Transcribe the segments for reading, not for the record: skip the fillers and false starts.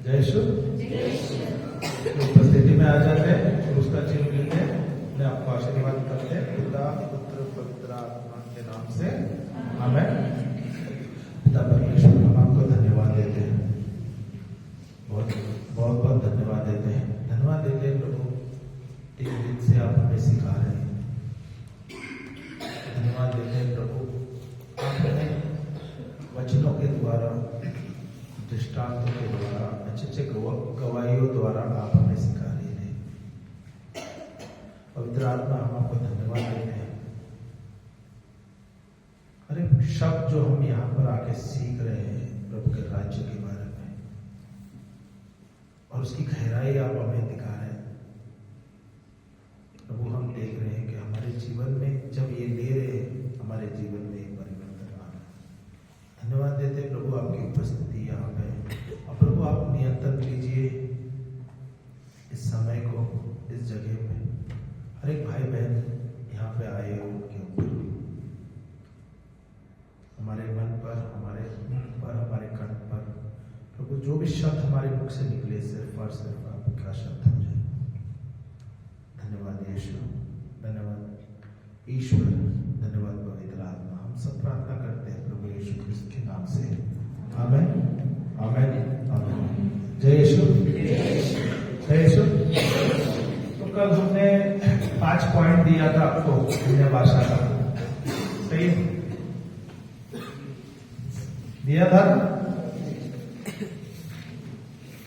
जय श्री उपस्थिति में आ जाते हैं और उसका चिन्ह मिलते हैं। मैं आपको आशीर्वाद करते हैं पिता पुत्र पवित्र आत्मा के नाम से आमेन। पिता परमेश्वर हम आपको धन्यवाद देते हैं, बहुत बहुत बहुत धन्यवाद देते हैं। धन्यवाद देते हैं प्रभु, 3 दिन से आप हमें सिखा रहे हैं। धन्यवाद देते हैं प्रभु, आप हमें वचनों के द्वारा, दृष्टांतों के द्वारा, अच्छे गवाहियों द्वारा आप हमें सिखा रहे हैं। पवित्र आत्मा हम आपको धन्यवाद देते हैं। हर एक शब्द जो हम यहाँ पर आके सीख रहे हैं प्रभु के राज्य के बारे में, और उसकी गहराई आप हमें दिखा रहे हैं प्रभु। हम देख रहे हैं कि हमारे जीवन में जब ये ले रहे हैं, हमारे जीवन में एक परिवर्तन आ रहा है। धन्यवाद देते हैं प्रभु आपकी उपस्थिति यहाँ पे। और प्रभु आप नियंत्रण लीजिए इस समय को, इस जगह पे। हर एक भाई बहन यहाँ पे आए हो, उनके ऊपर, हमारे मन पर, हमारे मुख पर, हमारे कंठ पर प्रभु जो भी शब्द हमारे मुख से निकले सिर्फ और सिर्फ आपका शब्द हो जाए। धन्यवाद यीशु, धन्यवाद ईश्वर, धन्यवाद पवित्र आत्मा। हम सब प्रार्थना करते हैं प्रभु यीशु क्रिस्त के नाम से, आमेन आमेन आमेन। जय यीशु, जय यीशु। तो कल हमने 5 पॉइंट दिया था आपको अन्य भाषा का, सही दिया था।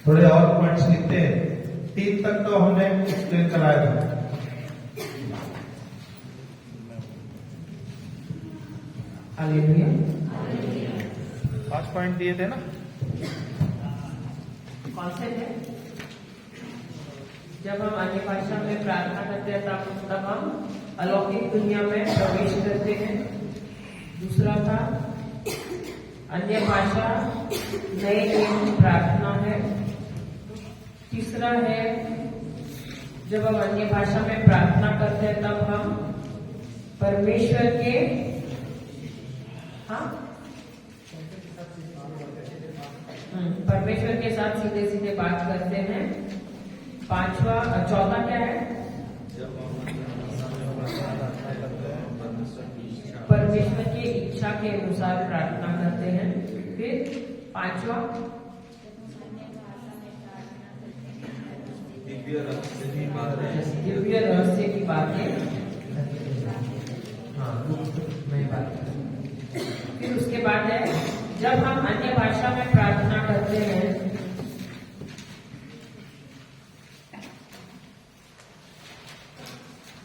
थोड़े और पॉइंट्स लिखते हैं। 3 तक तो हमने एक्सप्लेन कराया था। हालेलुया। 5 पॉइंट दिए थे ना। कौन से थे? जब हम अन्य भाषा में प्रार्थना करते हैं तब हम अलौकिक दुनिया में प्रवेश करते हैं। दूसरा था अन्य भाषा नए नियम की प्रार्थना है। तीसरा है जब हम अन्य भाषा में प्रार्थना करते हैं तब हम परमेश्वर के परमेश्वर के साथ सीधे सीधे बात करते हैं। 14 क्या है? परमेश्वर की इच्छा के अनुसार प्रार्थना करते हैं। फिर 5वां दिव्य रहस्य की बातें। फिर उसके बाद है जब हम अन्य भाषा में प्रार्थना करते हैं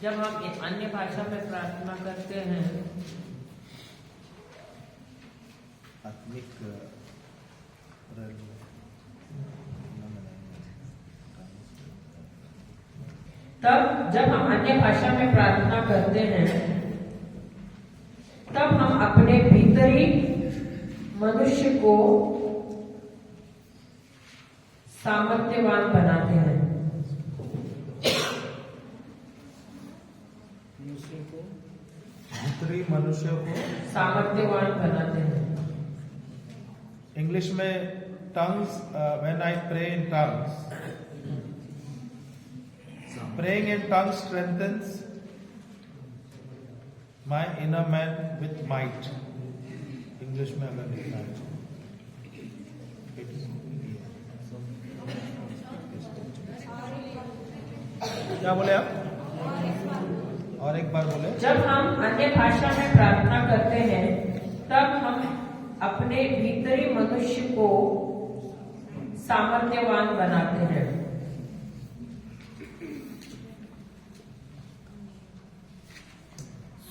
जब हम अन्य भाषा में प्रार्थना करते हैं आत्मिक तब जब हम अन्य भाषा में प्रार्थना करते हैं तब हम अपने भीतरी मनुष्य को सामर्थ्यवान बनाते हैं। भीतरी मनुष्य को सामर्थ्यवान बनाते हैं। इंग्लिश में tongues, when I pray in tongues, praying in tongues strengthens my inner man with might. English में अगर लिखना है क्या बोले आप? और एक बार बोले। जब हम अन्य भाषा में प्रार्थना करते हैं तब हम अपने भीतरी मनुष्य को सामर्थ्यवान बनाते हैं।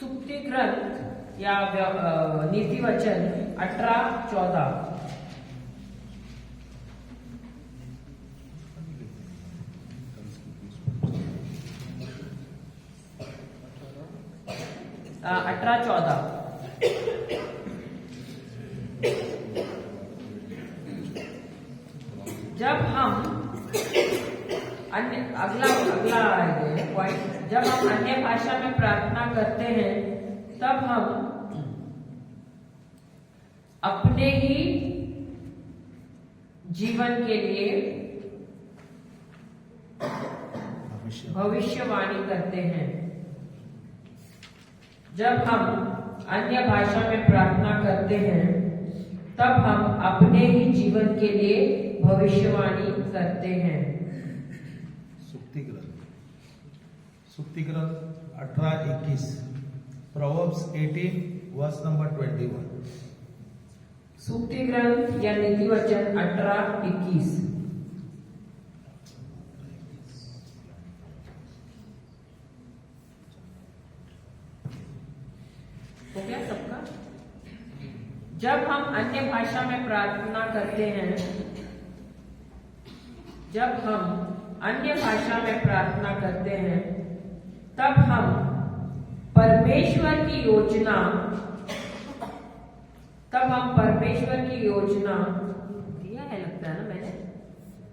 सुक्ति ग्रंथ या नीति वचन 18-14। 18-14 जब हम अगला पॉइंट, जब हम अन्य भाषा में प्रार्थना करते हैं तब हम अपने ही जीवन के लिए भविष्यवाणी करते हैं। जब हम अन्य भाषा में प्रार्थना करते हैं तब हम अपने ही जीवन के लिए भविष्यवाणी करते हैं। सुक्ति ग्रंथ 18:21, प्रोवर्ब्स 18 वर्स नंबर 21। सूक्ति ग्रंथ या नीति वचन 18:21। हो गया सबका? जब हम अन्य भाषा में प्रार्थना करते हैं, जब हम अन्य भाषा में प्रार्थना करते हैं तब हम परमेश्वर की योजना दिया है, लगता है ना मैंने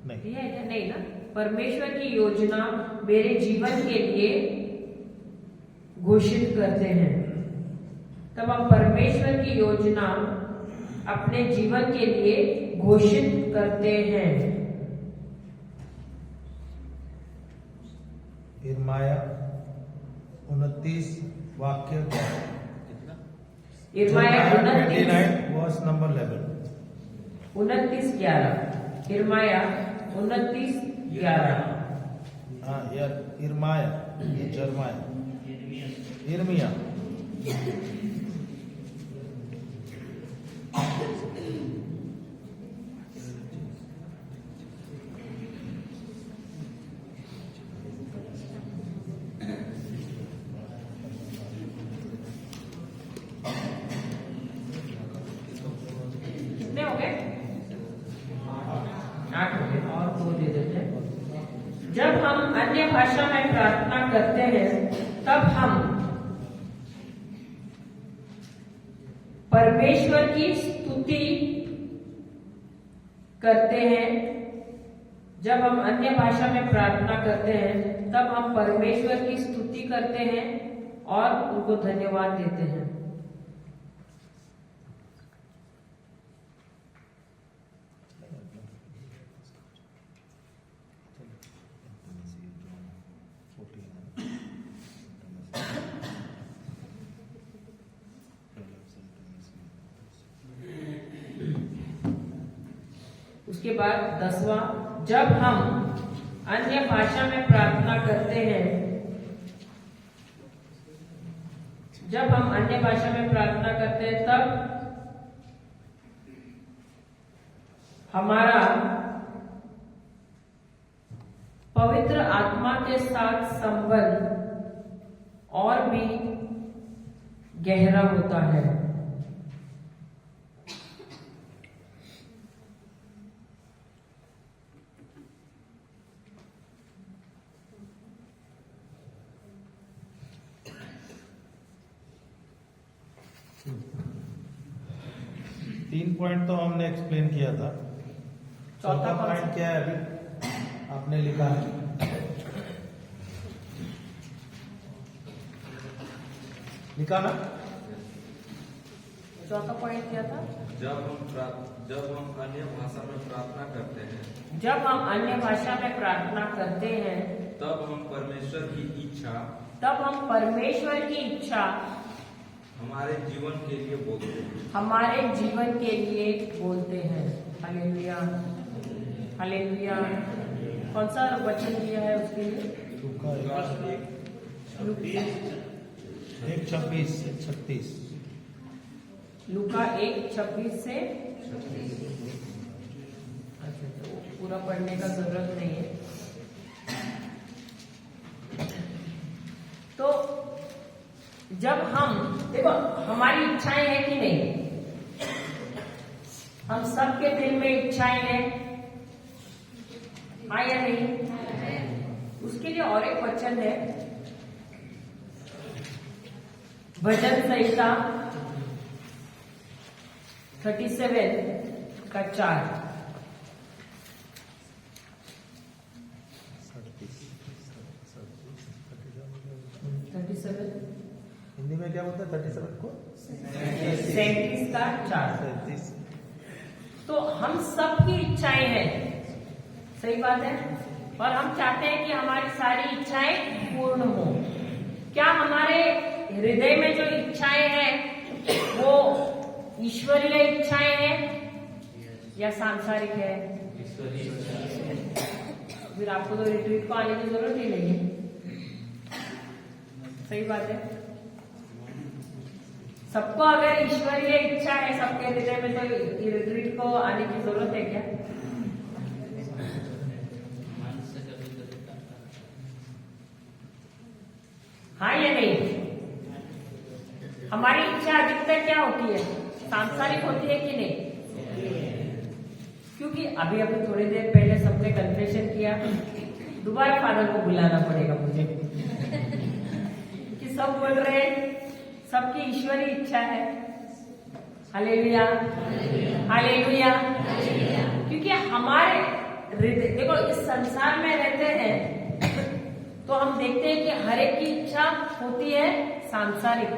नहीं दिया है क्या? नहीं ना। परमेश्वर की योजना मेरे जीवन के लिए घोषित करते हैं। तब हम परमेश्वर की योजना अपने जीवन के लिए घोषित करते हैं। यिर्मयाह 29 वाक्य क्या है? यिर्मयाह 29 वर्स नंबर 11। 29:11। यिर्मयाह 29:11। हाँ यार, यिर्मयाह, ये यिर्मयाह। कितने हो गए? 8 हो गए, और 2 दे देते हैं। जब हम अन्य भाषा में प्रार्थना करते हैं तब हम परमेश्वर की स्तुति करते हैं। जब हम अन्य भाषा में प्रार्थना करते हैं तब हम परमेश्वर की स्तुति करते हैं और उनको धन्यवाद देते हैं। उसके बाद 10वां, जब हम अन्य भाषा में प्रार्थना करते हैं, जब हम अन्य भाषा में प्रार्थना करते हैं तब हमारा पवित्र आत्मा के साथ संबंध और भी गहरा होता है। तीन पॉइंट तो हमने एक्सप्लेन किया था। चौथा कौन सा? पॉइंट क्या है? अभी आपने लिखा है, लिखा ना? चौथा पॉइंट क्या था? जब हम अन्य भाषा में प्रार्थना करते हैं, जब हम अन्य भाषा में प्रार्थना करते हैं तब हम परमेश्वर की इच्छा हमारे जीवन के लिए बोलते हैं। Hallelujah, hallelujah. कौन सा वचन दिया है उसके लिए? लूका 1:26-36। लूका 1:26 से। अच्छा, तो पूरा पढ़ने का जरूरत नहीं है। तो जब हम देखो, हमारी इच्छाएं हैं कि नहीं? हम सबके दिल में इच्छाएं हैं, हाँ या नहीं? उसके लिए और एक वचन है, भजन संहिता 37:4। 37 हिंदी में क्या बोलते हैं? 37 को 37 का 4। तो हम सबकी इच्छाएं हैं, सही बात है, और हम चाहते हैं कि हमारी सारी इच्छाएं पूर्ण हो। क्या हमारे हृदय में जो इच्छाएं हैं वो ईश्वरीय इच्छाएं हैं या सांसारिक है? फिर आपको तो रिट्रीट को आने की जरूरत ही नहीं है, सही बात है। सबको अगर ईश्वरीय इच्छा है सबके हृदय में, तो रिट्रीट को आने की जरूरत है क्या? हाँ या नहीं? हमारी इच्छा अधिकतर क्या होती है? सांसारिक होती है कि नहीं? क्योंकि अभी थोड़ी देर पहले सबने कन्फेशन किया, दोबारा फादर को बुलाना पड़ेगा मुझे कि सब बोल रहे हैं सबकी ईश्वरीय इच्छा है। Hallelujah, hallelujah. क्योंकि हमारे हृदय, देखो इस संसार में रहते हैं तो हम देखते हैं कि हर एक की इच्छा होती है सांसारिक।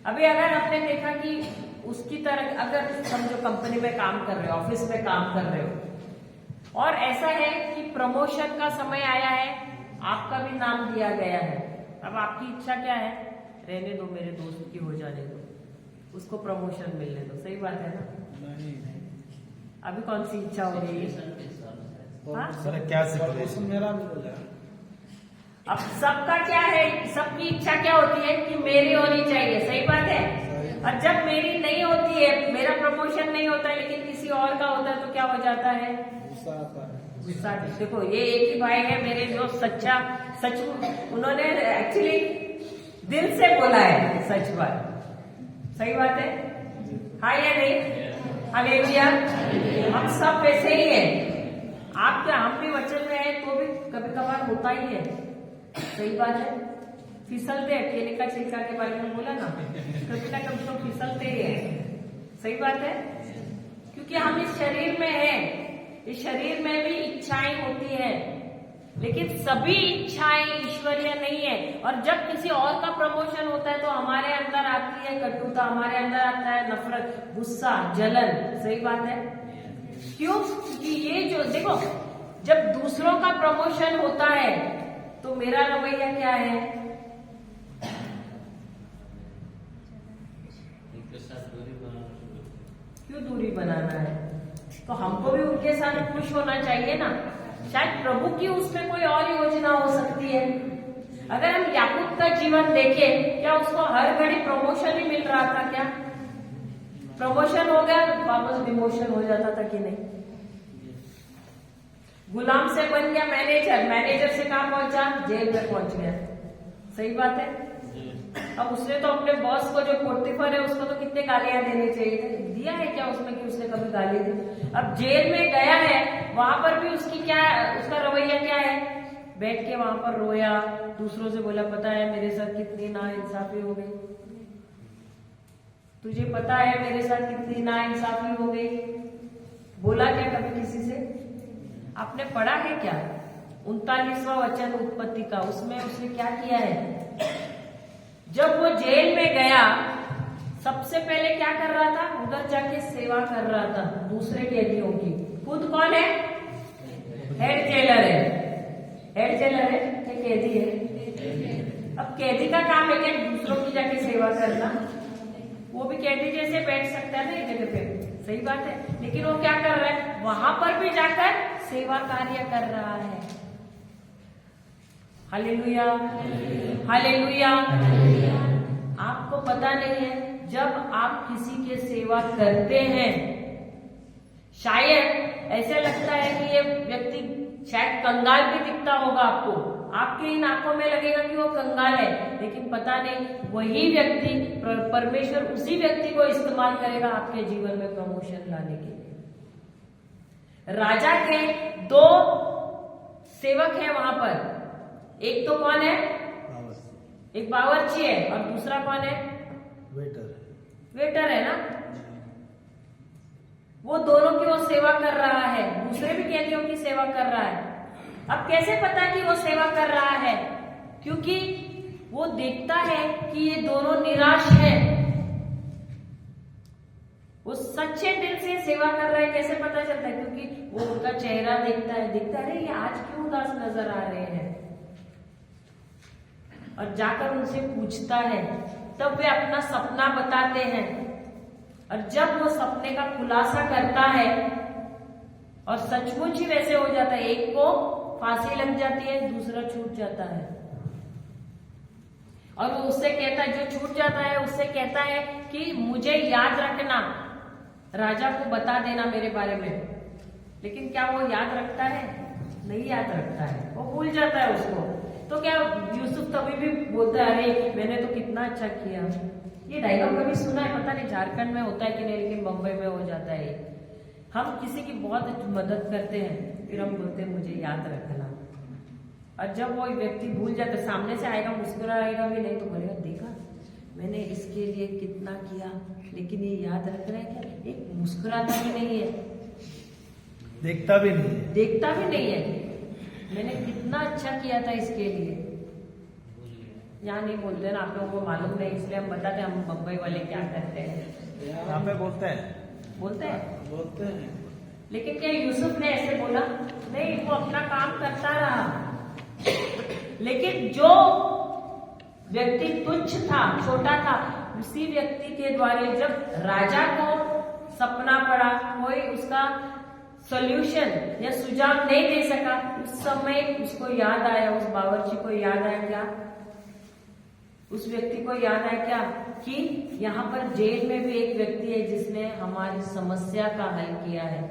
अभी अगर आपने देखा कि उसकी तरह, अगर समझो कंपनी में काम कर रहे हो, ऑफिस में काम कर रहे हो, और ऐसा है कि प्रमोशन का समय आया है, आपका भी नाम दिया गया है, अब आपकी इच्छा क्या है? रहने दो, मेरे दोस्त की हो जाने दो, उसको प्रमोशन मिलने दो, सही बात है ना? अभी कौन सी इच्छा हो रही है? हाँ? क्या मेरा भी हो जाए। अब सबका क्या है, सबकी इच्छा क्या होती है कि मेरी होनी चाहिए, सही बात है। और जब मेरी नहीं होती है, मेरा प्रमोशन नहीं होता है, लेकिन किसी और का होता है, तो क्या हो जाता है? गुस्सा। देखो ये एक ही भाई है मेरे जो सच उन्होंने एक्चुअली दिल से बोला है सच बात, सही बात है। हाँ या नहीं? हालेलुया। हम सब वैसे ही है, आप क्या, हम भी वचन में है तो भी कभी कभार होता ही है, सही बात है। फिसलते हैं, केले का छिलका के बारे में बोला ना, कभी ना कभी तो फिसलते ही है, सही बात है। क्योंकि हम इस शरीर में हैं, इस शरीर में भी इच्छाएं होती हैं, लेकिन सभी इच्छाएं ईश्वरीय नहीं है। और जब किसी और का प्रमोशन होता है तो हमारे अंदर आती है कटुता, हमारे अंदर आता है नफरत, गुस्सा, जलन, सही बात है। क्यों? क्योंकि ये जो देखो, जब दूसरों का प्रमोशन होता है तो मेरा रवैया क्या है? क्यों दूरी बनाना है? तो हमको भी उनके साथ खुश होना चाहिए ना। शायद प्रभु की उसमें कोई और योजना हो सकती है। अगर हम याकूब का जीवन देखें, क्या उसको हर घड़ी प्रमोशन ही मिल रहा था? क्या प्रमोशन हो गया वापस डिमोशन हो जाता था कि नहीं? गुलाम से बन गया मैनेजर, मैनेजर से कहां पहुंचा? जेल में पहुंच गया, सही बात है। अब उसने तो अपने बॉस को, जो पोर्टिफर है, उसको तो कितने गालियां देने चाहिए थे, दिया है क्या उसमें कि उसने कभी गाली दी? अब जेल में गया है, वहां पर भी उसकी क्या, उसका रवैया क्या है? बैठ के वहां पर रोया, दूसरों से बोला पता है मेरे साथ कितनी नाइंसाफी हो गई, तुझे पता है मेरे साथ कितनी नाइंसाफी हो गई। बोला क्या कभी किसी से? आपने पढ़ा है क्या 39वां वचन उत्पत्ति का? उसमें उसने क्या किया है? जब वो जेल में गया, सबसे पहले क्या कर रहा था? उधर जाके सेवा कर रहा था दूसरे कैदियों की। खुद कौन है? हेड जेलर है। हेड जेलर है कि कैदी है? अब कैदी का काम है क्या दूसरों की जाके सेवा करना? वो भी कैदी जैसे बैठ सकता है ना एक जगह पे, सही बात है। लेकिन वो क्या कर रहा है? वहां पर भी जाकर सेवा कार्य कर रहा है। Hallelujah, hallelujah. आपको पता नहीं है, जब आप किसी के सेवा करते हैं, शायद ऐसे लगता है कि ये व्यक्ति शायद कंगाल भी दिखता होगा आपको, आपके इन आंखों में लगेगा कि वो कंगाल है, लेकिन पता नहीं वही व्यक्ति, परमेश्वर उसी व्यक्ति को इस्तेमाल करेगा आपके जीवन में प्रमोशन लाने के लिए। राजा के 2 सेवक हैं वहां पर, एक तो कौन है? एक बावर्ची है, और दूसरा कौन है? वेटर है ना। वो दोनों की वो सेवा कर रहा है, दूसरे भी कैदियों की सेवा कर रहा है। अब कैसे पता कि वो सेवा कर रहा है? क्योंकि वो देखता है कि ये दोनों निराश हैं। वो सच्चे दिल से सेवा कर रहा है कैसे पता चलता है? क्योंकि वो उनका चेहरा दिखता है अरे ये आज क्यों उदास नजर आ रहे हैं, और जाकर उनसे पूछता है, तब वे अपना सपना बताते हैं, और जब वो सपने का खुलासा करता है और सचमुच ही वैसे हो जाता है, एक को फांसी लग जाती है, दूसरा छूट जाता है, और वो उससे कहता है, जो छूट जाता है उससे कहता है कि मुझे याद रखना, राजा को बता देना मेरे बारे में। लेकिन क्या वो याद रखता है? नहीं याद रखता है, वो भूल जाता है उसको। तो क्या यूसुफ तभी भी बोलता है अरे मैंने तो कितना अच्छा किया। ये डायलॉग कभी सुना है? पता नहीं झारखंड में होता है कि नहीं, लेकिन बम्बई में हो जाता है। हम किसी की बहुत मदद करते हैं, फिर हम बोलते हैं मुझे याद रखना, और जब वो व्यक्ति भूल जाता, सामने से आएगा मुस्कुराएगा भी नहीं तो बोलेगा देखा मैंने इसके लिए कितना किया, लेकिन ये याद रख रहा है क्या? एक मुस्कुराता भी नहीं है, देखता भी नहीं है, देखता भी नहीं है मैंने कितना अच्छा किया था इसके लिए। यहाँ नहीं बोलते ना, आप लोगों को मालूम नहीं, इसलिए हम बताते हैं हम बम्बई वाले क्या करते हैं। यहाँ पे बोलते हैं बोलते हैं। लेकिन क्या यूसुफ ने ऐसे बोला? नहीं, वो अपना काम करता रहा। लेकिन जो व्यक्ति तुच्छ था, छोटा था, उसी व्यक्ति के द्वारा जब राजा को सपना पड़ा, कोई उसका सॉल्यूशन या सुझाव नहीं दे सका, उस समय उसको याद आया, उस बावर्ची को याद आया क्या, उस व्यक्ति को याद आया क्या कि यहाँ पर जेल में भी एक व्यक्ति है जिसने हमारी समस्या का हल किया है।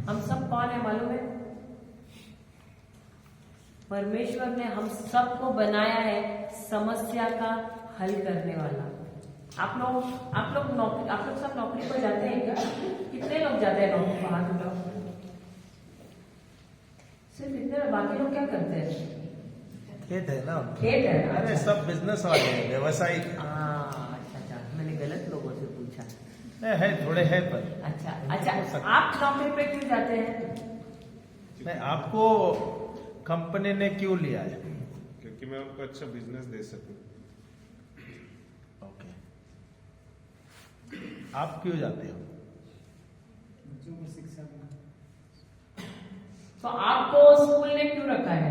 हम सब कौन है मालूम है? परमेश्वर ने हम सबको बनाया है समस्या का हल करने वाला। आप लोग सब नौकरी पर जाते हैं क्या? कितने लोग जाते हैं नौकरी पर? हाथ उठाओ। सिर्फ इतने, बाकी लोग क्या करते हैं? खेत है ना, खेत है ना? अरे सब बिजनेस वाले हैं, व्यवसायी। अच्छा, मैंने गलत लोगों से पूछा। नहीं है, थोड़े है पर। अच्छा, आप नौकरी पे क्यों जाते हैं? नहीं, आपको कंपनी ने क्यों लिया है? क्योंकि मैं उनको अच्छा बिजनेस दे सकूं। ओके, आप क्यों जाते हो? बच्चों को शिक्षा देना। तो आपको स्कूल ने क्यों रखा है?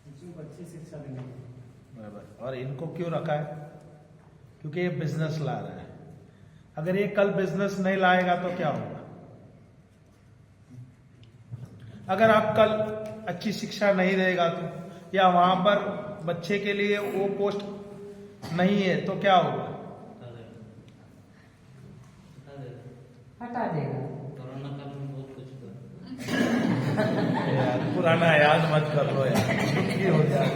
बच्चों को अच्छी शिक्षा देने के लिए। बराबर। और इनको क्यों रखा है? क्योंकि ये बिजनेस ला रहा है। अगर ये कल बिजनेस नहीं लाएगा तो क्या होगा? अगर आप कल अच्छी शिक्षा नहीं देगा तो, या वहां पर बच्चे के लिए वो पोस्ट नहीं है तो क्या होगा? हटा देगा। कोरोना काल में बहुत कुछ यार पुराना याद मत कर लो यार, दुखी हो जाए,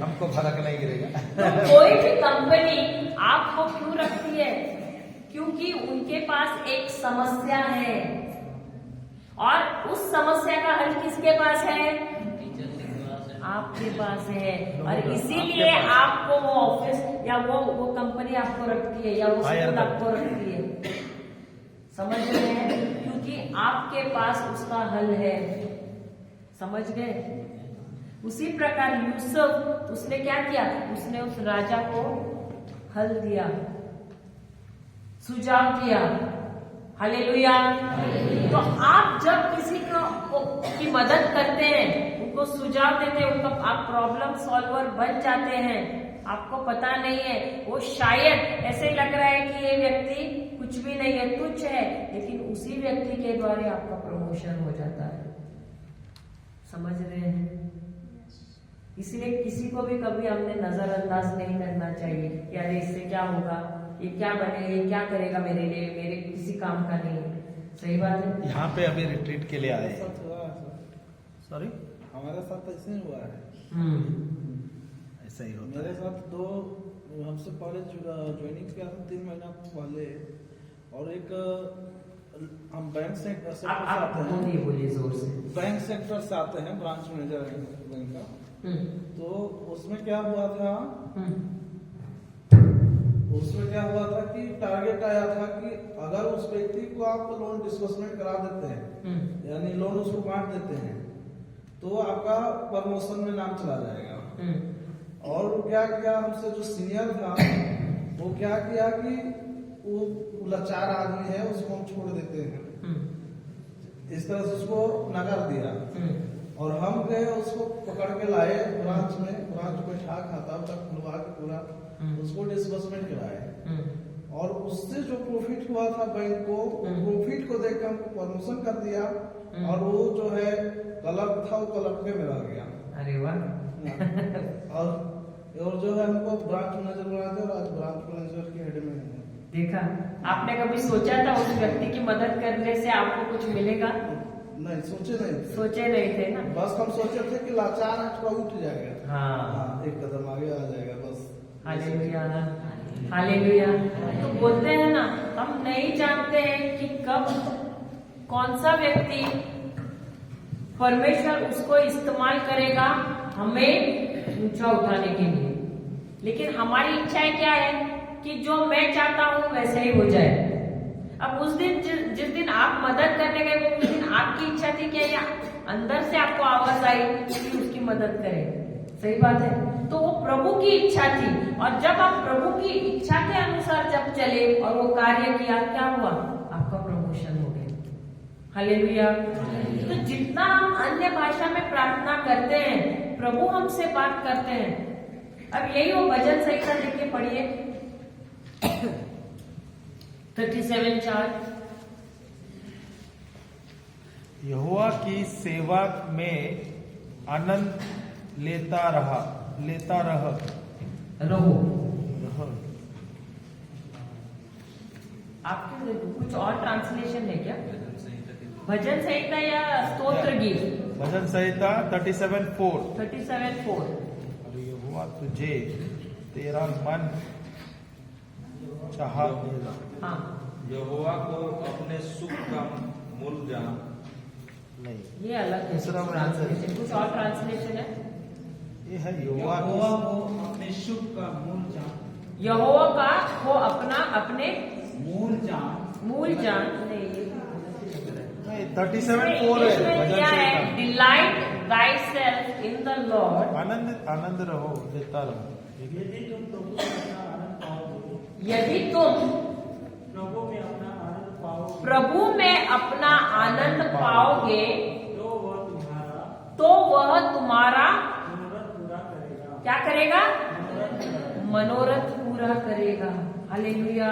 हमको फर्क नहीं गिरेगा। तो कोई भी कंपनी आपको क्यों रखती है? क्योंकि उनके पास एक समस्या है, और उस समस्या का हल किसके पास है? आपके पास है। और इसीलिए आपको वो ऑफिस या वो कंपनी आपको रखती है, या वो स्कूल आपको रखती है। समझ रहे हैं? क्योंकि आपके पास उसका हल है। समझ गए? उसी प्रकार यूसुफ, उसने क्या किया? उसने उस राजा को हल दिया, सुझाव दिया। हालेलुया। तो आप जब किसी की मदद करते हैं, उनको सुझाव देते हैं, उनको आप प्रॉब्लम सॉल्वर बन जाते हैं। आपको पता नहीं है, वो शायद ऐसे लग रहा है कि ये व्यक्ति कुछ भी नहीं है, तुच्छ है, लेकिन उसी व्यक्ति के द्वारा आपका प्रमोशन हो जाता है। समझ रहे हैं? इसलिए किसी को भी कभी हमने नजरअंदाज नहीं करना चाहिए कि अरे इससे क्या होगा, ये क्या बनेगा, ये क्या करेगा मेरे लिए, मेरे किसी काम का नहीं है। सही बात है। यहाँ पे अभी रिट्रीट के लिए आए हमारे हैं। साथ हुआ है सर। सॉरी, हमारे साथ ऐसे ही हुआ है। ऐसा ही होता मेरे है। साथ दो हमसे पहले ज्वाइनिंग किया था 3 महीना पहले, और एक हम बैंक सेक्टर से आप आते हैं, बोलिए जोर से। बैंक सेक्टर से आते हैं, ब्रांच मैनेजर है बैंक का। तो उसमें क्या हुआ था, उसमें क्या हुआ था कि टारगेट आया था कि अगर उस व्यक्ति को आप लोन डिस्बर्समेंट करा देते हैं, यानी लोन उसको बांट देते हैं, तो आपका प्रमोशन में नाम चला जाएगा। और क्या किया, हमसे जो सीनियर था वो क्या किया कि वो लाचार आदमी है उसको हम छोड़ देते हैं, इस तरह से उसको नकार दिया। और हम गए उसको पकड़ के लाए ब्रांच में, ब्रांच बैठा खाता तक खुलवा के पूरा उसको डिस्बर्समेंट कराए। और उससे जो प्रॉफिट हुआ था बैंक को, प्रॉफिट को देख के हमको प्रमोशन कर दिया। और वो जो है क्लर्क था, वो क्लर्क में रह गया। अरे वाह। और जो है हमको ब्रांच मैनेजर बना दिया और आज ब्रांच मैनेजर के हेड में है। देखा, आपने कभी सोचा था उस व्यक्ति की मदद करने से आपको कुछ मिलेगा? नहीं, सोचे नहीं थे ना। बस हम सोचे थे कि लाचार है थोड़ा उठ जाएगा। हाँ, एक कदम आगे आ जाएगा बस। Hallelujah, hallelujah. तो बोलते हैं ना, हम नहीं जानते हैं कि कब कौन सा व्यक्ति परमेश्वर उसको इस्तेमाल करेगा हमें ऊंचा उठाने के लिए। लेकिन हमारी इच्छाएं क्या है कि जो मैं चाहता हूं वैसे ही हो जाए। अब उस दिन जिस दिन आप मदद करने गए, वो उस दिन आपकी इच्छा थी क्या, या अंदर से आपको आवाज आई कि उसकी मदद करें? सही बात है। तो वो प्रभु की इच्छा थी, और जब आप प्रभु की इच्छा के अनुसार जब चले और वो कार्य किया, क्या हुआ? आपका प्रमोशन हो गया। हालेलुया। तो जितना हम अन्य भाषा में प्रार्थना करते हैं, प्रभु हमसे बात करते हैं। अब यही वो भजन संहिता लेके पढ़िए 37:4। यहोवा की सेवा में आनंद लेता रहो। आपके कुछ और ट्रांसलेशन है क्या? भजन संहिता या स्तोत्र गीत? भजन संहिता 37:4। 37:4। यहोवा तुझे तेरा मन चाहा देगा। हाँ, यहोवा को अपने सुख का मूल जान। नहीं, ये अलग है दूसरा ट्रांसलेशन। कुछ और ट्रांसलेशन है? ये है यहोवा को अपने शुभ का मूल जान। यहोवा का वो अपने मूल जान नहीं, 37:4 है भजन क्या है? संहिता। Delight thyself in the Lord। आनंद रहो, लेता रहो। यदि तुम प्रभु में अपना आनंद पाओगे तो वह तुम्हारा क्या करेगा? मनोरथ पूरा करेगा। हालेलुया।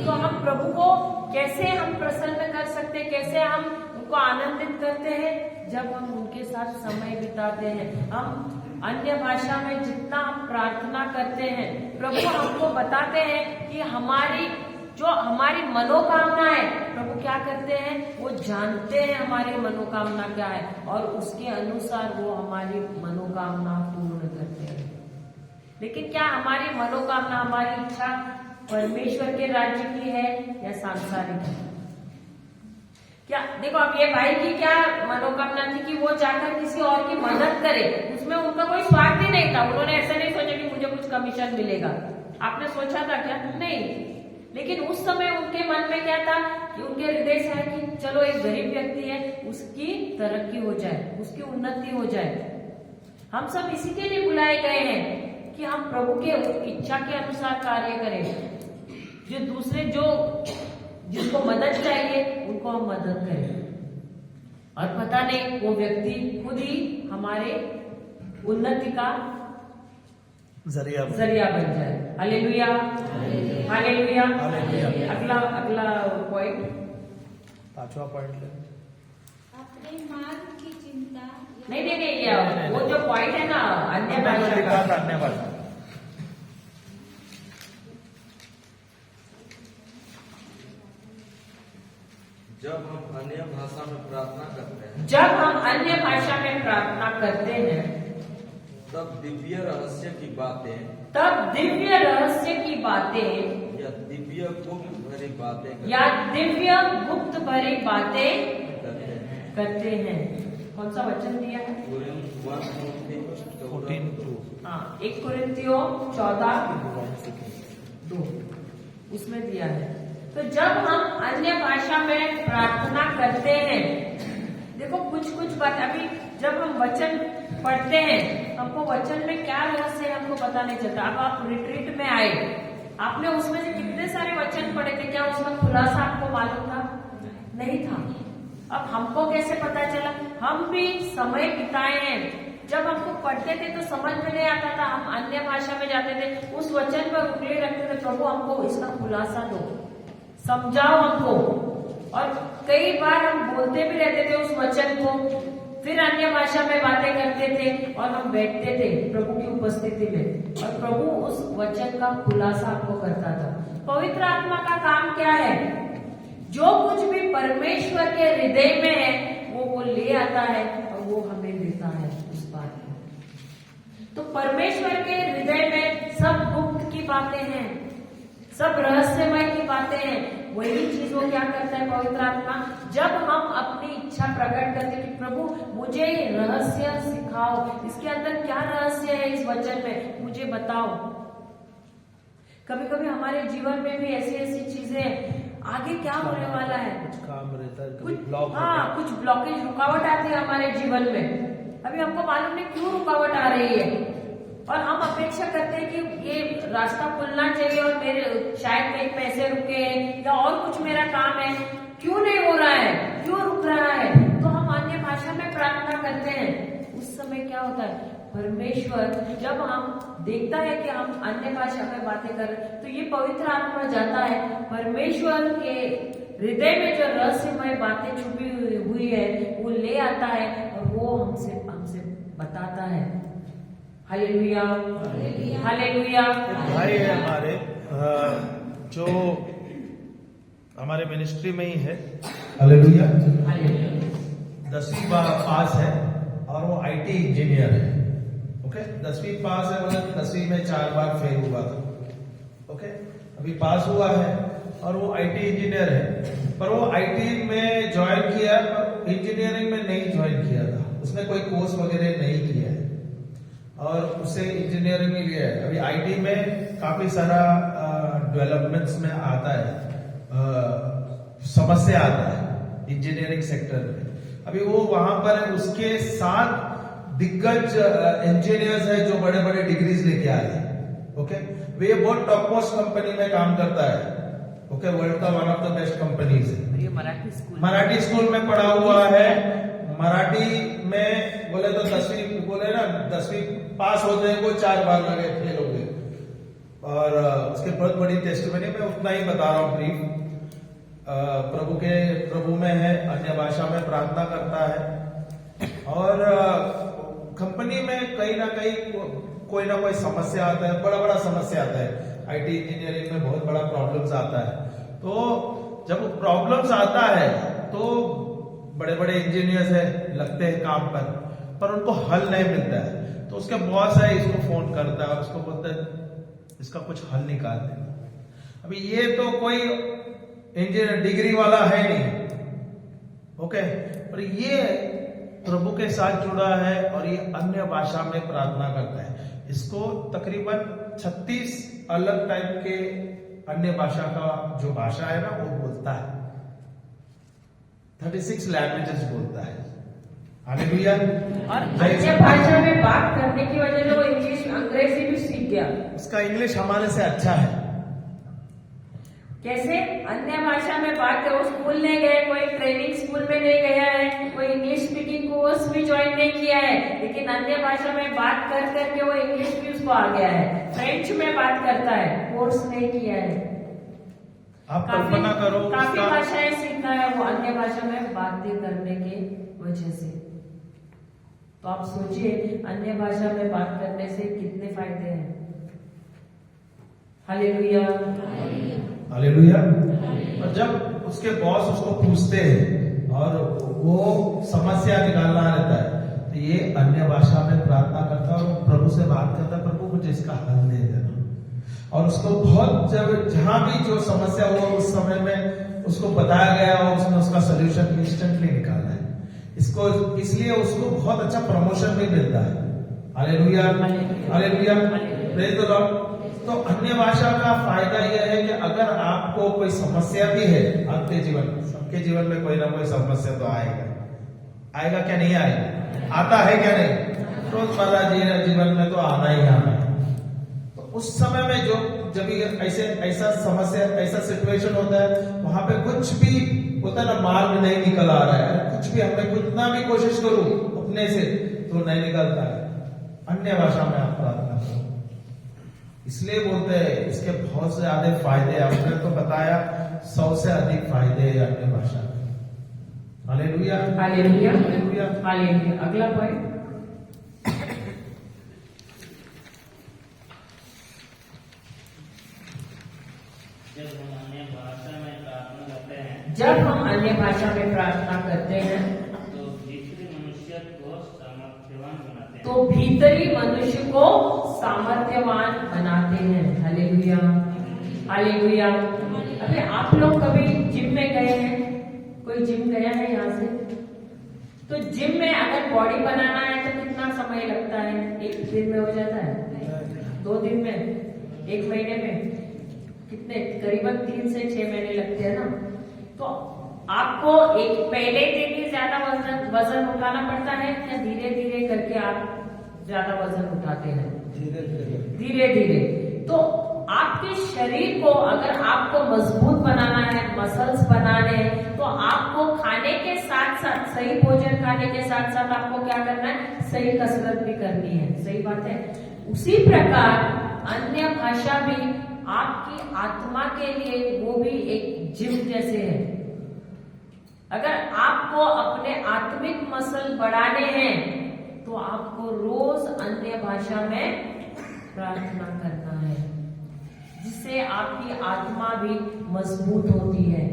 तो हम प्रभु को कैसे हम प्रसन्न कर सकते, कैसे हम उनको आनंदित करते हैं? जब हम उनके साथ समय बिताते हैं। हम अन्य भाषा में जितना हम प्रार्थना करते हैं, प्रभु हमको बताते हैं कि हमारी मनोकामना है, प्रभु क्या करते हैं? वो जानते हैं हमारी मनोकामना क्या है, और उसके अनुसार वो हमारी मनोकामना पूर्ण करते हैं। लेकिन क्या हमारी मनोकामना, हमारी इच्छा परमेश्वर के राज्य की है या सांसारिक है? क्या देखो, अब ये भाई की क्या मनोकामना थी कि वो जाकर किसी और की मदद करे। उसमें उनका कोई स्वार्थ ही नहीं था। उन्होंने ऐसा नहीं सोचा कि मुझे कुछ कमीशन मिलेगा। आपने सोचा था क्या? नहीं। लेकिन उस समय उनके मन में क्या था कि उनके हृदय से है कि चलो एक गरीब व्यक्ति है, उसकी तरक्की हो जाए, उसकी उन्नति हो जाए। हम सब इसी के लिए बुलाए गए हैं कि हम प्रभु के इच्छा के अनुसार कार्य करें। जो दूसरे जिसको मदद चाहिए उनको हम मदद करें, और पता नहीं वो व्यक्ति खुद ही हमारे उन्नति का जरिया बन जाए। Hallelujah, hallelujah. अगला पॉइंट, 5वां पॉइंट ले। अपने मार्ग की चिंता नहीं, वो जो पॉइंट है ना, अन्य भाषा का। अन्य भाषा। जब हम अन्य भाषा में प्रार्थना करते हैं, तब दिव्य रहस्य की बातें या दिव्य गुप्त भरी बातें करते हैं। कौन सा वचन दिया है? 14:2। हाँ, 1 कुरिन्थियों 14:2 उसमें दिया है। तो जब हम अन्य भाषा में प्रार्थना करते हैं, देखो कुछ बात, अभी जब हम वचन पढ़ते हैं, हमको वचन में क्या रहस्य है हमको पता नहीं चलता। अब आप रिट्रीट में आए आपने उसमें से कितने सारे वचन पढ़े थे, क्या उसका खुलासा आपको मालूम था? नहीं था। अब हमको कैसे पता चला? हम भी समय बिताए हैं, जब हमको पढ़ते थे तो समझ में नहीं आता था, हम अन्य भाषा में जाते थे, उस वचन पर उंगली रखते थे, प्रभु हमको इसका खुलासा दो, समझाओ हमको। और कई बार हम बोलते भी रहते थे उस वचन को, फिर अन्य भाषा में बातें करते थे और हम बैठते थे प्रभु की उपस्थिति में, और प्रभु उस वचन का खुलासा आपको करता था। पवित्र आत्मा का काम क्या है? जो कुछ भी परमेश्वर के हृदय में है वो ले आता है और वो हमें देता है उस बात को। तो परमेश्वर के हृदय में सब गुप्त की बातें हैं, सब रहस्यमय की बातें हैं। वही चीज वो क्या करता है पवित्र आत्मा, जब हम अपनी इच्छा प्रकट करते कि प्रभु मुझे रहस्य सिखाओ, इसके अंदर क्या रहस्य है इस वचन में, मुझे बताओ। कभी कभी हमारे जीवन में भी ऐसी ऐसी चीजें, आगे क्या होने वाला है, कुछ काम रहता है, कुछ ब्लॉक कुछ ब्लॉकेज, रुकावट आती है हमारे जीवन में, अभी हमको मालूम नहीं क्यों रुकावट आ रही है, और हम अपेक्षा करते हैं कि ये रास्ता खुलना चाहिए और मेरे शायद कहीं पैसे रुके हैं या और कुछ मेरा काम है, क्यों नहीं हो रहा है, क्यों रुक रहा है, तो हम अन्य भाषा में प्रार्थना करते हैं। उस समय क्या होता है, परमेश्वर जब हम देखता है कि हम अन्य भाषा में बातें कर रहे, तो ये पवित्र आत्मा जाता है, परमेश्वर के हृदय में जो रहस्यमय बातें छुपी हुई है वो ले आता है और वो हमसे बताता है। Hallelujah, hallelujah. भाई है हमारे जो हमारे मिनिस्ट्री में ही है, हालेलुया, 10वीं पास है और वो IT इंजीनियर है। ओके, 10वीं पास है, मतलब 10वीं में 4 बार फेल हुआ था। ओके, अभी पास हुआ है और वो IT इंजीनियर है, पर वो IT में ज्वाइन किया पर इंजीनियरिंग में नहीं ज्वाइन किया था, उसने कोई कोर्स वगैरह नहीं किया है और उसे इंजीनियरिंग में लिया है। अभी IT में काफी सारा डेवलपमेंट्स में आता है, समस्या आता है इंजीनियरिंग सेक्टर में। अभी वो वहां पर है, उसके साथ दिग्गज इंजीनियर्स है जो बड़े बड़े डिग्रीज लेके आए हैं। ओके, वे बहुत टॉप मोस्ट कंपनी में काम करता है। ओके, वर्ल्ड का one of the best companies है। ये मराठी स्कूल में पढ़ा हुआ है, मराठी में बोले तो 10वीं बोले ना, 10वीं पास होते हैं, वो 4 बार लगे फेल हो गए। और उसके बहुत बड़ी टेस्टमनी, मैं उतना ही बता रहा हूँ ब्रीफ। प्रभु में है, अन्य भाषा में प्रार्थना करता है और कंपनी में कहीं ना कहीं कोई ना कोई समस्या आता है, बड़ा समस्या आता है। IT इंजीनियरिंग में बहुत बड़ा प्रॉब्लम्स आता है। तो जब प्रॉब्लम्स आता है तो बड़े बड़े इंजीनियर्स है लगते हैं काम पर उनको हल नहीं मिलता है, तो उसके बॉस है इसको फोन करता है, उसको बोलता है इसका कुछ हल निकाल दे। अभी ये तो कोई इंजीनियर डिग्री वाला है नहीं, ओके, पर ये प्रभु के साथ जुड़ा है और ये अन्य भाषा में प्रार्थना करता है। इसको तकरीबन 36 अलग टाइप के अन्य भाषा का जो भाषा है ना वो बोलता है, 36 लैंग्वेजेस बोलता है। हालेलुया। और अन्य भाषा में बात करने की वजह से वो इंग्लिश अंग्रेजी भी सीख गया। उसका इंग्लिश हमारे से अच्छा है। कैसे? अन्य भाषा में बात करो, स्कूल नहीं गए, कोई ट्रेनिंग स्कूल में नहीं गया है, कोई इंग्लिश स्पीकिंग कोर्स भी ज्वाइन नहीं किया है, लेकिन अन्य भाषा में बात कर करके वो इंग्लिश भी उसको आ गया है। फ्रेंच में बात करता है, कोर्स नहीं किया है। आप कल्पना करो, काफी भाषाएं सीखता है वो अन्य भाषा में बातें करने के वजह से। तो आप सोचिए अन्य भाषा में बात करने से कितने फायदे हैं। Hallelujah, hallelujah. और जब उसके बॉस उसको पूछते हैं और वो समस्या निकालना रहता है, तो ये अन्य भाषा में प्रार्थना करता है और प्रभु से बात करता है, प्रभु मुझे इसका हल दे देना। और उसको बहुत जब जहां भी जो समस्या हुआ उस समय में उसको बताया गया और उसने उसका सोल्यूशन इंस्टेंटली निकाला है। इसको इसलिए उसको बहुत अच्छा प्रमोशन भी मिलता है। Hallelujah, hallelujah, praise the Lord. तो अन्य भाषा का फायदा यह है कि अगर आपको कोई समस्या भी है आपके जीवन में, सबके जीवन में कोई ना कोई समस्या तो आएगा क्या नहीं आएगा? आता है क्या नहीं? रोजमर्रा जीवन में तो आना ही आना है। तो उस समय में जब भी ऐसा समस्या, ऐसा सिचुएशन होता है, वहां पे कुछ भी होता है ना, मार्ग नहीं निकल आ रहा है, कुछ भी हमने कितना भी कोशिश करूं अपने से तो नहीं निकलता है, अन्य भाषा में आप प्रार्थना करो। इसलिए बोलते हैं इसके बहुत से ज्यादा फायदे हैं। हमने तो बताया 100 से अधिक फायदे हैं अन्य भाषा में। Hallelujah, hallelujah, hallelujah, hallelujah. अगला पॉइंट, जब हम अन्य भाषा में प्रार्थना करते हैं जब हम अन्य भाषा में प्रार्थना करते हैं तो भीतरी मनुष्य को सामर्थ्यवान बनाते हैं। Hallelujah, hallelujah. अभी आप लोग कभी जिम में गए हैं? कोई जिम गया है यहाँ से? तो जिम में अगर बॉडी बनाना है तो कितना समय लगता है? 1 दिन में हो जाता है? 2 दिन में? 1 महीने में? कितने? करीबन 3 से 6 महीने लगते हैं ना। तो आपको एक पहले दिन ही ज्यादा वजन उठाना पड़ता है या धीरे धीरे करके आप ज्यादा वजन उठाते हैं? धीरे धीरे। धीरे धीरे। तो आपके शरीर को अगर आपको मजबूत बनाना है, मसल्स बनाने हैं, तो आपको खाने के साथ साथ, सही भोजन खाने के साथ साथ आपको क्या करना है? सही कसरत भी करनी है। सही बात है। उसी प्रकार अन्य भाषा भी आपकी आत्मा के लिए वो भी एक जिम जैसे है। अगर आपको अपने आत्मिक मसल बढ़ाने हैं तो आपको रोज अन्य भाषा में प्रार्थना करना है, जिससे आपकी आत्मा भी मजबूत होती है।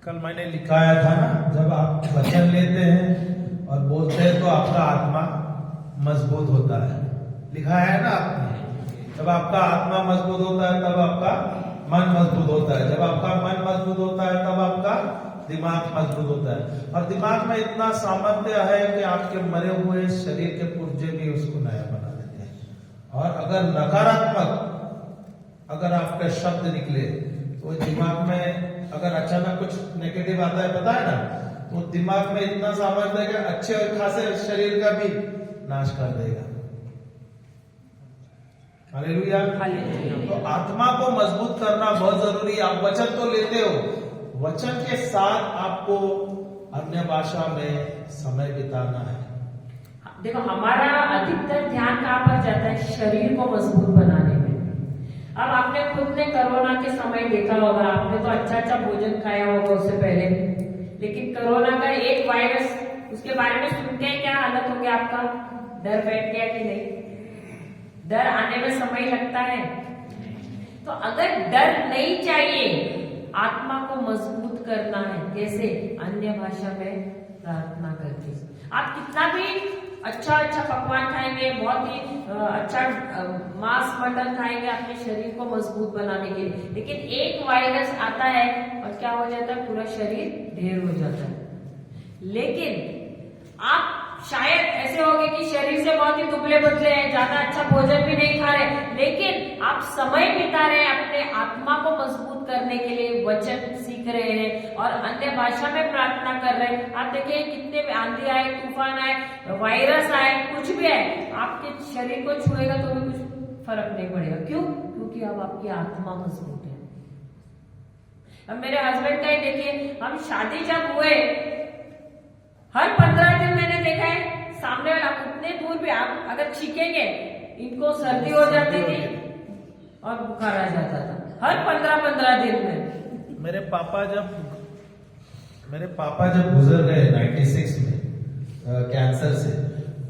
कल मैंने लिखाया था ना, जब आप वचन लेते हैं और बोलते हैं तो आपका आत्मा मजबूत होता है। लिखा है ना आपने, जब आपका आत्मा मजबूत होता है तब आपका मन मजबूत होता है, जब आपका मन मजबूत होता है तब आपका दिमाग मजबूत होता है। और दिमाग में इतना सामर्थ्य है कि आपके मरे हुए शरीर के पुर्जे भी उसको नया बना देते हैं। और अगर नकारात्मक अगर आपके शब्द निकले तो दिमाग में अगर अचानक कुछ नेगेटिव आता है, पता है ना, तो दिमाग में इतना सामर्थ्य है कि अच्छे और खासे शरीर का भी नाश कर देगा। हालेलुया। तो आत्मा को मजबूत करना बहुत जरूरी है। आप वचन तो लेते हो, वचन के साथ आपको अन्य भाषा में समय बिताना है। देखो, हमारा अधिकतर ध्यान कहाँ पर जाता है? शरीर को मजबूत बनाने में। अब आपने खुद ने कोरोना के समय देखा होगा, आपने तो अच्छा भोजन खाया होगा उससे पहले, लेकिन कोरोना का एक वायरस, उसके बारे में सुन के क्या हालत हो गया आपका? डर बैठ गया कि नहीं? डर आने में समय लगता है। तो अगर डर नहीं चाहिए, आत्मा को मजबूत करना है। कैसे? अन्य भाषा में प्रार्थना करके। आप कितना भी अच्छा पकवान खाएंगे, बहुत ही अच्छा मांस मटन खाएंगे अपने शरीर को मजबूत बनाने के लिए, लेकिन एक वायरस आता है और क्या हो जाता है? पूरा शरीर ढेर हो जाता है। लेकिन आप शायद ऐसे होंगे कि शरीर से बहुत ही दुबले पतले हैं, ज्यादा अच्छा भोजन भी नहीं खा रहे, लेकिन आप समय बिता रहे हैं अपने आत्मा को मजबूत करने के लिए, वचन सीख रहे हैं और अन्य भाषा में प्रार्थना कर रहे हैं। आप देखिए, कितने भी आंधी आए, तूफान आए, वायरस आए, कुछ भी आए, आपके शरीर को छुएगा तो भी कुछ फर्क नहीं पड़ेगा। क्यों? क्योंकि अब आपकी आत्मा मजबूत है। अब मेरे हस्बैंड का ही देखिए, हम शादी जब हुए, हर 15 दिन मैंने देखा है सामने वाला उतने दूर भी आप अगर छीकेंगे, इनको सर्दी हो जाती थी और बुखार आ जाता था हर 15-15 दिन में। मेरे पापा जब गुजर गए 96 में कैंसर से,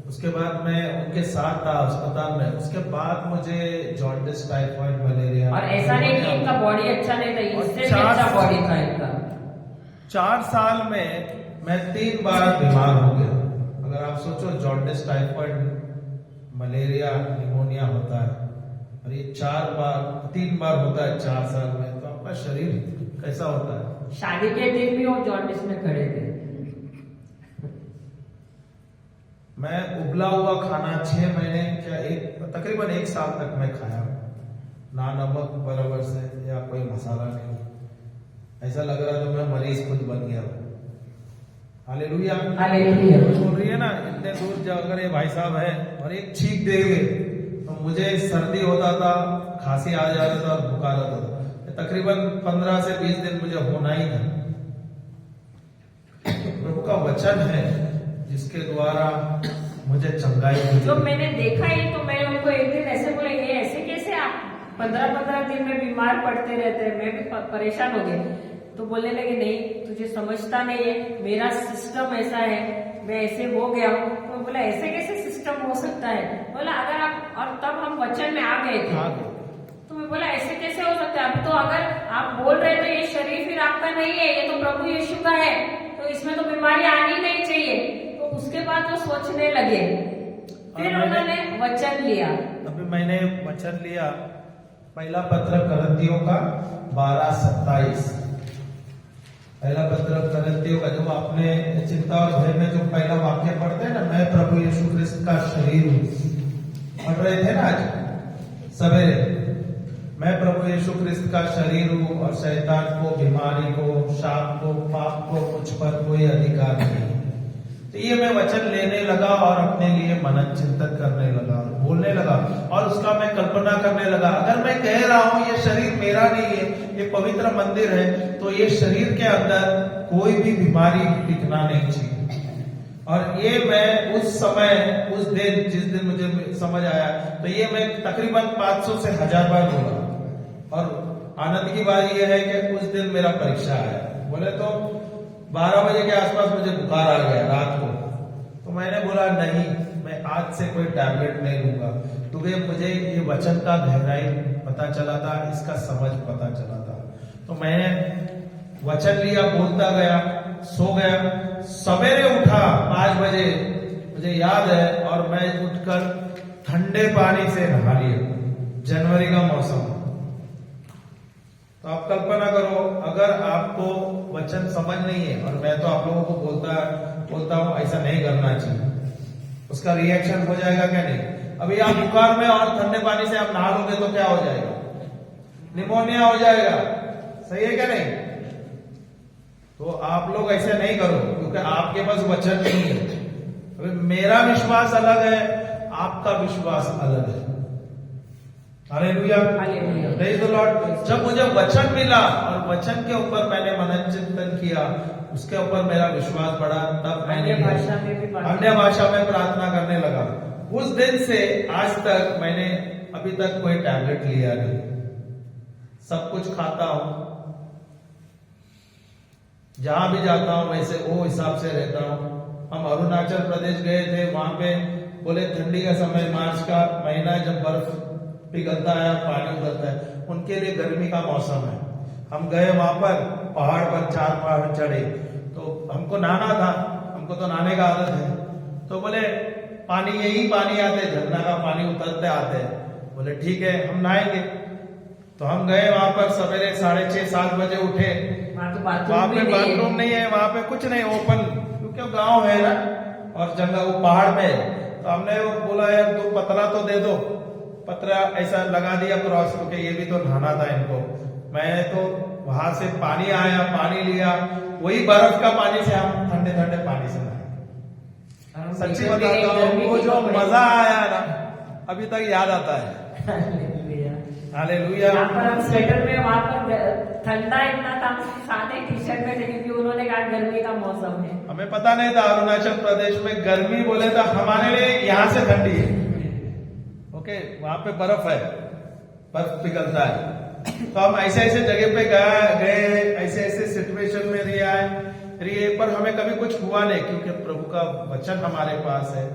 उसके बाद मैं उनके साथ था अस्पताल में। उसके बाद मुझे जॉन्डिस, टाइफाइड, मलेरिया, और ऐसा नहीं कि इनका बॉडी अच्छा नहीं था, इससे भी अच्छा बॉडी था इनका। 4 साल में मैं 3 बार बीमार हो गया। अगर आप सोचो, जॉन्डिस, टाइफाइड, मलेरिया, निमोनिया होता है और ये 3 बार होता है 4 साल में, तो आपका शरीर कैसा होता है? शादी के दिन भी वो जॉन्डिस में खड़े थे। मैं उबला हुआ खाना 6 महीने तकरीबन 1 साल तक मैं खाया, ना नमक बराबर से या कोई मसाला नहीं। ऐसा लग रहा था मैं मरीज खुद बन गया। Hallelujah, hallelujah. बोल रही है ना, इतने दूर जाकर ये भाई साहब है और एक छींक देंगे तो तो मुझे सर्दी होता था, खांसी आ जाता था और बुखार होता था। तकरीबन 15 से 20 दिन मुझे होना ही था। प्रभु का वचन है जिसके द्वारा मुझे चंगाई मिली। जो मैंने देखा ही, तो मैं उनको एक दिन ऐसे बोले, ये ऐसे कैसे आप 15-15 दिन में बीमार पड़ते रहते हैं। मैं भी परेशान हो गई। तो बोलने लगे, नहीं तुझे समझता नहीं है, मेरा सिस्टम ऐसा है, मैं ऐसे हो गया हूँ। तो बोला ऐसे कैसे सिस्टम हो सकता है? बोला अगर आप, और तब हम वचन में आ गए थे। तो मैं बोला ऐसे कैसे हो सकता है? अब तो अगर आप बोल रहे तो ये शरीर फिर आपका नहीं है, ये तो प्रभु यीशु का है, तो इसमें तो बीमारी आनी नहीं चाहिए। तो उसके बाद वो सोचने लगे, फिर उन्होंने वचन लिया। अभी मैंने वचन लिया, पहला पत्र करंथियों का 12:27। पहला पत्र करंथियों का, जो आपने चिंता और भय में जो पहला वाक्य पढ़ते हैं ना, मैं प्रभु यीशु क्रिस्त का शरीर हूँ, पढ़ रहे थे ना आज सवेरे। मैं प्रभु यीशु क्रिस्त का शरीर हूँ और शैतान को, बीमारी को, शाप को, पाप को मुझ पर कोई अधिकार नहीं। तो ये मैं वचन लेने लगा और अपने लिए मनन चिंतन करने लगा, बोलने लगा और उसका मैं कल्पना करने लगा। अगर मैं कह रहा हूं ये शरीर मेरा नहीं है, ये पवित्र मंदिर है, तो ये शरीर के अंदर कोई भी बीमारी टिकना नहीं चाहिए। और ये मैं उस समय, उस दिन, जिस दिन मुझे समझ आया, तो ये मैं तकरीबन 500 से 1000 बार बोला। और आनंद की बात यह है कि उस दिन मेरा परीक्षा आया। बोले तो 12 बजे के आसपास मुझे बुखार आ गया रात को। तो मैंने बोला नहीं, मैं आज से कोई टैबलेट नहीं लूंगा, क्योंकि मुझे ये वचन का गहराई पता चला था, इसका समझ पता चला था। तो मैंने वचन लिया, बोलता गया, सो गया। सवेरे उठा 5 बजे, मुझे याद है, और मैं उठकर ठंडे पानी से नहा लिया। जनवरी का मौसम। तो आप कल्पना करो, अगर आपको वचन समझ नहीं है, और मैं तो आप लोगों को बोलता हूं ऐसा नहीं करना चाहिए, उसका रिएक्शन हो जाएगा क्या नहीं? अभी आप बुखार में और ठंडे पानी से आप नहा लोगे तो क्या हो जाएगा? निमोनिया हो जाएगा। सही है क्या नहीं? तो आप लोग ऐसे नहीं करो, क्योंकि आपके पास वचन नहीं है। अभी मेरा विश्वास अलग है, आपका विश्वास अलग है। Hallelujah, praise the Lord. जब मुझे वचन मिला और वचन के ऊपर मैंने मनन चिंतन किया, उसके ऊपर मेरा विश्वास बढ़ा, तब मैंने अन्य भाषा में प्रार्थना करने लगा। उस दिन से आज तक मैंने अभी तक कोई टैबलेट लिया नहीं, सब कुछ खाता हूं, जहां भी जाता हूं वैसे वो हिसाब से रहता हूं। हम अरुणाचल प्रदेश गए थे, वहां पे बोले ठंडी का समय, मार्च का महीना, जब बर्फ पिघलता है, पानी उतरता है, उनके लिए गर्मी का मौसम है। हम गए वहां पर, पहाड़ पर 4 पहाड़ चढ़े, तो हमको नहाना था, हमको तो नहाने का आदत है। तो बोले पानी, यही पानी आते, झरना का पानी उतरते आते हैं। बोले ठीक है, हम नहाएंगे। तो हम गए वहां पर, सवेरे 6:30-7 बजे उठे। वहां पे बाथरूम नहीं है, वहां पे कुछ नहीं, ओपन, क्योंकि गांव है ना, और जंगल, वो पहाड़ में। तो हमने बोला यार 2 पतला तो दे दो, पतरा ऐसा लगा दिया क्रॉस, क्योंकि ये भी तो नहाना था इनको। मैं तो वहां से पानी आया, पानी लिया, वही बर्फ का पानी से हम ठंडे ठंडे पानी से नहाए। सच्ची बताता हूँ, वो जो मजा आया ना, अभी तक याद आता है। हालेलुया। यहाँ पर हम स्वेटर में, वहाँ पर ठंडा इतना था, सादे टी-शर्ट में थे, क्योंकि उन्होंने कहा गर्मी का मौसम है। हमें पता नहीं था अरुणाचल प्रदेश में गर्मी बोले तो हमारे लिए यहाँ से ठंडी है। ओके, वहां पे बर्फ है, बर्फ पिघलता है। तो हम ऐसे ऐसे जगह पे गए, ऐसे ऐसे सिचुएशन में रहिए, पर हमें कभी कुछ हुआ नहीं, क्योंकि प्रभु का वचन हमारे पास है।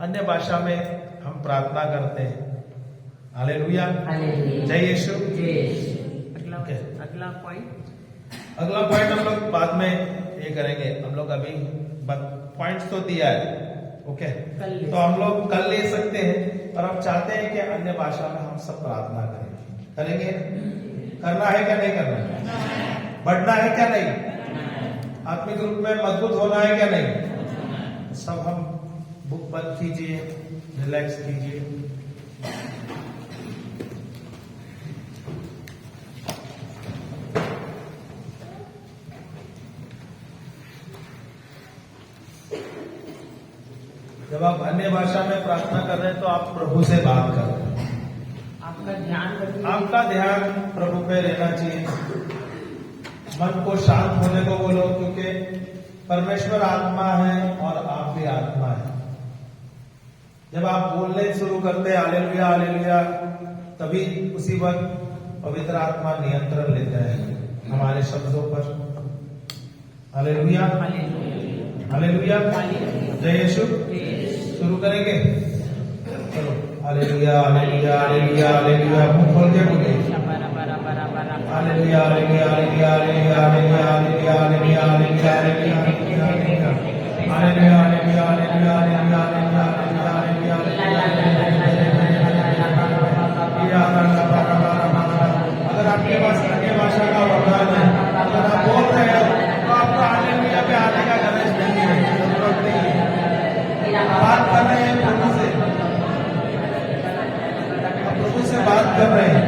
अन्य भाषा में हम प्रार्थना करते हैं। हालेलुया, जय यीशु। अगला पॉइंट हम लोग बाद में ये करेंगे। हम लोग अभी पॉइंट्स तो दिया है, ओके, तो हम लोग कल ले सकते हैं, और हम चाहते हैं कि अन्य भाषा में हम सब प्रार्थना करेंगे। करना है क्या नहीं करना है? बढ़ना है क्या नहीं? आत्मिक रूप में मजबूत होना है क्या नहीं? सब हम बुक बंद कीजिए, रिलैक्स कीजिए। जब आप अन्य भाषा में प्रार्थना कर रहे हैं तो आप प्रभु से बात कर रहे हैं। आपका ध्यान रखिए। आपका ध्यान प्रभु पे रहना चाहिए। मन को शांत होने को बोलो, क्योंकि परमेश्वर आत्मा है और आप भी आत्मा है। जब आप बोलने शुरू करते हैं हालेलुया हालेलुया, तभी उसी वक्त पवित्र आत्मा नियंत्रण लेता है हमारे शब्दों पर। हालेलुया हालेलुया, जय यीशु। शुरू करेंगे, चलो हालेलुया हालेलुया हालेलुया हालेलुया, मुंह खोल के बोलिए hallelujah hallelujah hallelujah hallelujah hallelujah hallelujah hallelujah hallelujah hallelujah hallelujah hallelujah hallelujah hallelujah hallelujah. अगर आपके पास अन्य भाषा का वरदान है, अगर आप बोल रहे हो, तो आपको हालेलुया पे आने का गरज नहीं है, जरूरत नहीं है। बात कर रहे हैं प्रभु से, प्रभु से बात कर रहे हैं।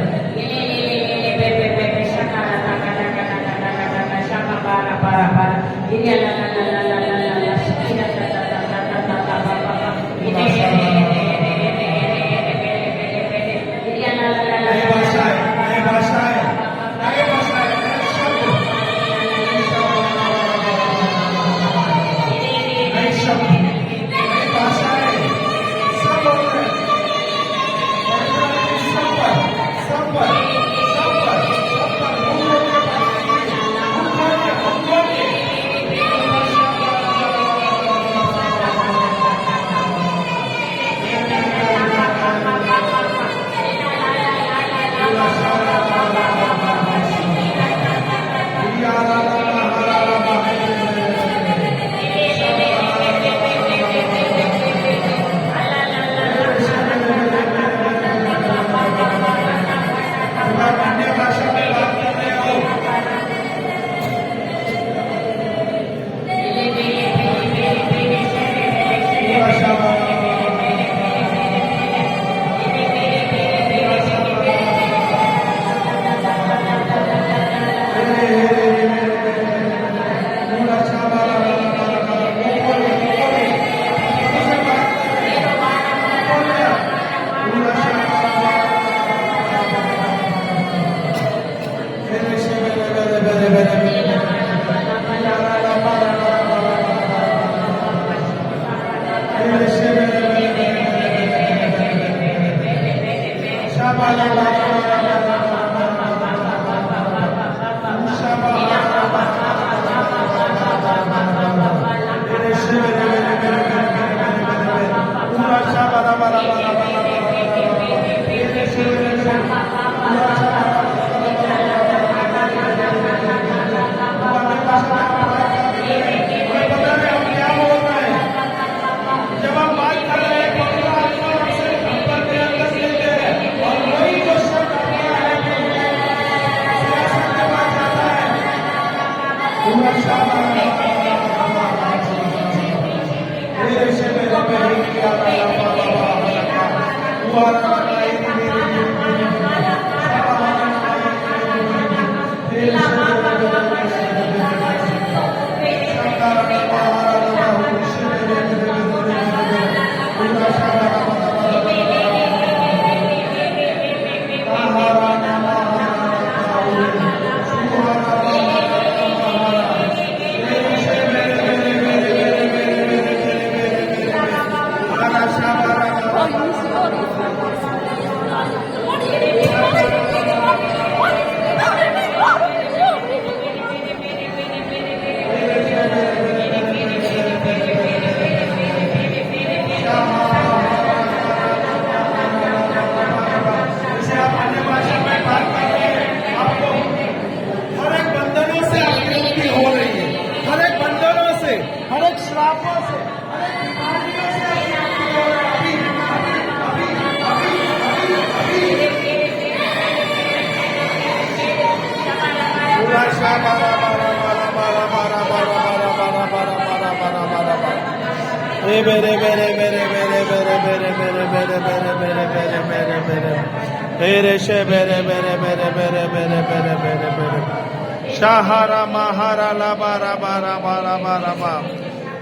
Shahara Mahara la bara bara bara bara ba.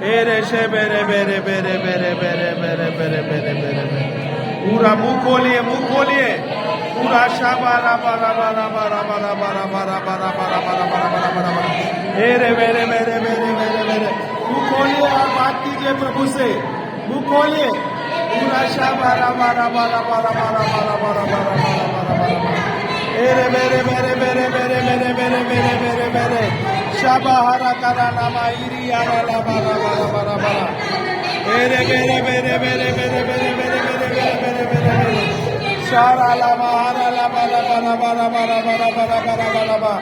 Ere she bere bere bere bere bere bere bere bere bere. Ura mukolie mukolie पूरा शाबारा बारा बारा बारा बारा बारा बारा बारा बारा बारा बारा बारा बारा बारा मेरे मेरे मेरे मेरे मेरे मेरे मुंह खोलिए और बात कीजिए प्रभु से मुंह खोलिए पूरा शाबारा बारा बारा बारा बारा बारा बारा बारा बारा बारा बारा मेरे मेरे मेरे मेरे मेरे मेरे मेरे मेरे मेरे मेरे शाबाहारा करा नामा इरी आरा ला बारा बारा बारा बारा मेरे मेरे मेरे मेरे मेरे मेरे मेरे मेरे मेरे मेरे मेरे मेरे शारा ला बारा ला बारा बारा बारा बारा बारा बारा बारा बारा बारा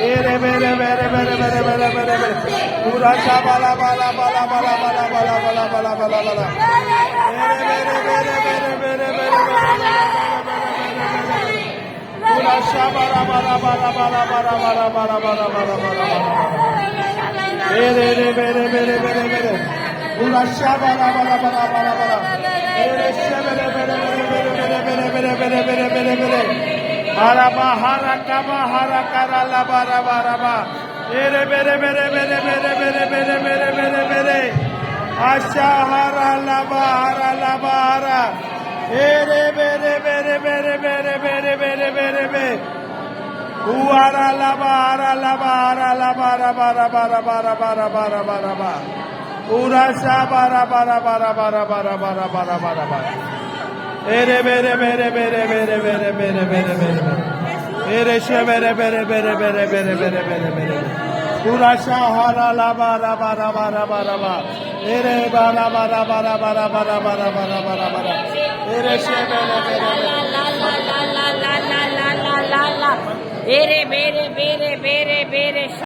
मेरे मेरे मेरे मेरे मेरे मेरे मेरे मेरे पूरा शाबाला बाला बाला बाला बाला बाला बाला बाला बाला बाला मेरे मेरे मेरे मेरे मेरे मेरे पूरा शाबाला बाला बाला बाला बाला बाला बाला बाला बाला बाला मेरे मेरे मेरे मेरे मेरे पूरा शाबाला बाला बाला बाला बाला मेरे मेरे मेरे मेरे मेरे मेरे मेरे मेरे मेरे मेरे मेरे Araba harakaba harakara la bara bara ba. Mere mere mere mere mere mere mere mere mere mere. Asha hara la bara. Mere mere mere mere mere mere mere mere mere. Uara la bara bara bara bara bara bara bara bara bara. Ura sha bara bara bara bara bara bara bara bara bara. Mere mere mere mere mere mere mere mere mere mere she mere mere mere mere mere mere mere mere pura shahara la bara bara bara bara bara mere bara bara bara bara bara bara bara bara bara mere she mere mere la la la la la la la la la la la mere mere mere mere mere